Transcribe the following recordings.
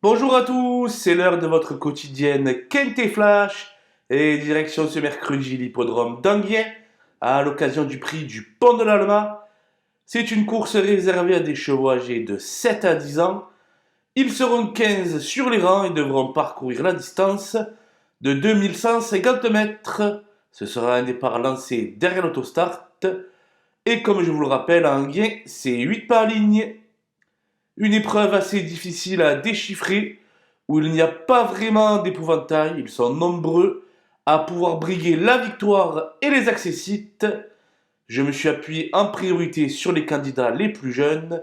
Bonjour à tous, c'est l'heure de votre quotidienne Quintet Flash et direction ce mercredi l'hippodrome d'Anguien à l'occasion du prix du Pont de l'Alma. C'est une course réservée à des chevaux âgés de 7 à 10 ans. Ils seront 15 sur les rangs et devront parcourir la distance de 2150 mètres. Ce sera un départ lancé derrière l'autostart et comme je vous le rappelle à Anguien, c'est 8 par ligne. Une épreuve assez difficile à déchiffrer, où il n'y a pas vraiment d'épouvantail, ils sont nombreux à pouvoir briguer la victoire et les accessites. Je me suis appuyé en priorité sur les candidats les plus jeunes,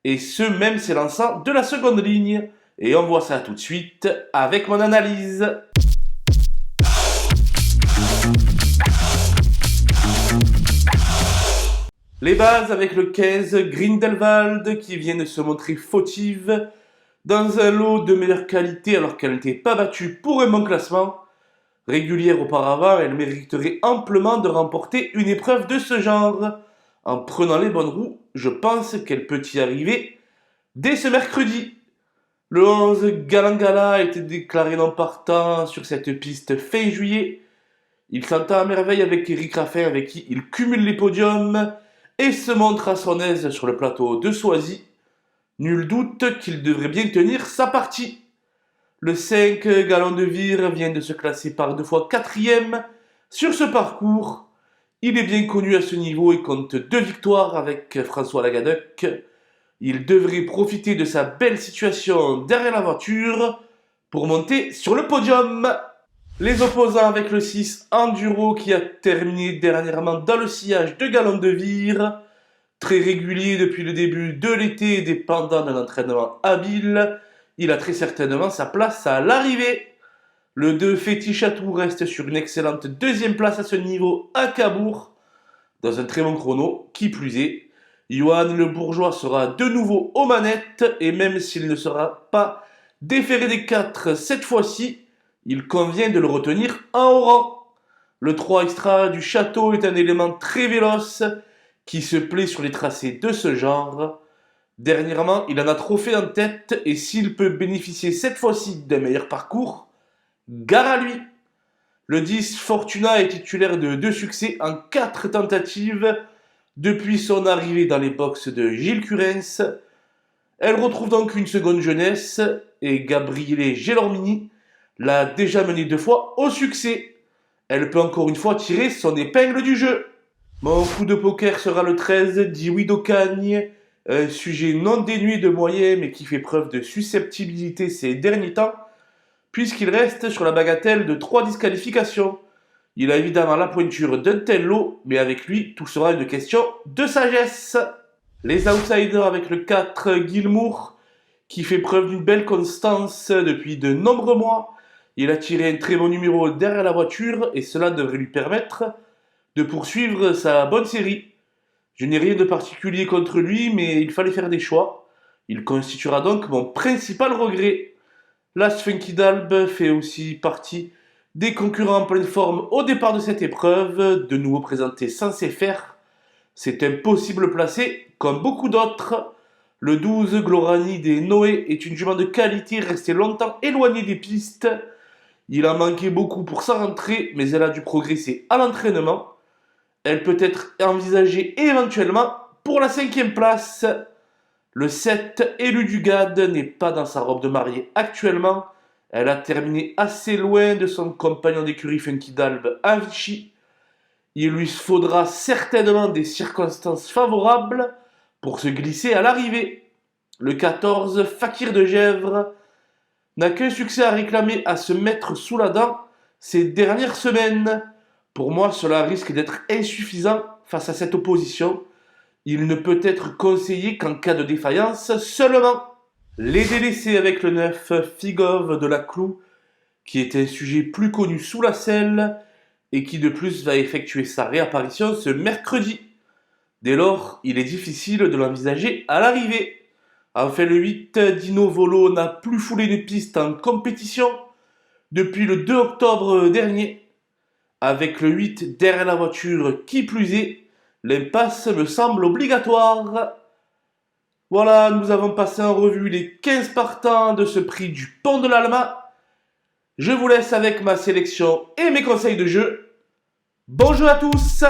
et ce même s'élançant de la seconde ligne. Et on voit ça tout de suite avec mon analyse. Les bases avec le 15 Grindelwald qui vient de se montrer fautive dans un lot de meilleure qualité alors qu'elle n'était pas battue pour un bon classement. Régulière auparavant, elle mériterait amplement de remporter une épreuve de ce genre. En prenant les bonnes roues, je pense qu'elle peut y arriver dès ce mercredi. Le 11 Galangala a été déclaré non partant sur cette piste fin juillet. Il s'entend à merveille avec Eric Raffin avec qui il cumule les podiums et se montre à son aise sur le plateau de Soisy. Nul doute qu'il devrait bien tenir sa partie. Le 5 Galon de Vire vient de se classer par 2 fois 4e sur ce parcours. Il est bien connu à ce niveau et compte 2 victoires avec François Lagadec. Il devrait profiter de sa belle situation derrière la voiture pour monter sur le podium. Les opposants avec le 6 Enduro qui a terminé dernièrement dans le sillage de Galon de Vire, très régulier depuis le début de l'été dépendant d'un entraînement habile, il a très certainement sa place à l'arrivée. Le 2 Fétiche Atout reste sur une excellente deuxième place à ce niveau à Cabourg, dans un très bon chrono, qui plus est. Johan Le Bourgeois sera de nouveau aux manettes et même s'il ne sera pas déféré des 4 cette fois-ci, il convient de le retenir en haut rang. Le 3 Extra du Château est un élément très véloce qui se plaît sur les tracés de ce genre. Dernièrement, il en a trop fait en tête et s'il peut bénéficier cette fois-ci d'un meilleur parcours, gare à lui. Le 10 Fortuna est titulaire de 2 succès en 4 tentatives depuis son arrivée dans les boxes de Gilles Curens. Elle retrouve donc une seconde jeunesse et Gabriele Gelormini l'a déjà menée 2 fois au succès. Elle peut encore une fois tirer son épingle du jeu. Mon coup de poker sera le 13 Dioui d'Ocagne, un sujet non dénué de moyens mais qui fait preuve de susceptibilité ces derniers temps, puisqu'il reste sur la bagatelle de 3 disqualifications. Il a évidemment la pointure d'un tel lot, mais avec lui, tout sera une question de sagesse. Les outsiders avec le 4 Gilmour, qui fait preuve d'une belle constance depuis de nombreux mois. Il a tiré un très bon numéro derrière la voiture et cela devrait lui permettre de poursuivre sa bonne série. Je n'ai rien de particulier contre lui, mais il fallait faire des choix. Il constituera donc mon principal regret. L'As Funky d'Albe fait aussi partie des concurrents en pleine forme au départ de cette épreuve, de nouveau présenté sans faire. C'est un possible placé, comme beaucoup d'autres. Le 12 Glorani des Noé est une jument de qualité restée longtemps éloignée des pistes. Il a manqué beaucoup pour sa rentrée, mais elle a dû progresser à l'entraînement. Elle peut être envisagée éventuellement pour la 5e place. Le 7, Élu du Gade, n'est pas dans sa robe de mariée actuellement. Elle a terminé assez loin de son compagnon d'écurie Funky d'Albe à Vichy. Il lui faudra certainement des circonstances favorables pour se glisser à l'arrivée. Le 14, Fakir de Gèvres, n'a qu'un succès à réclamer à se mettre sous la dent ces dernières semaines. Pour moi, cela risque d'être insuffisant face à cette opposition. Il ne peut être conseillé qu'en cas de défaillance seulement. Les délaissés avec le 9 Figov de la Clou, qui est un sujet plus connu sous la selle et qui de plus va effectuer sa réapparition ce mercredi. Dès lors, il est difficile de l'envisager à l'arrivée. Enfin, le 8 Dino Volo n'a plus foulé une piste en compétition depuis le 2 octobre dernier. Avec le 8 derrière la voiture qui plus est, l'impasse me semble obligatoire. Voilà, nous avons passé en revue les 15 partants de ce prix du Pont de l'Alma. Je vous laisse avec ma sélection et mes conseils de jeu. Bon jeu à tous!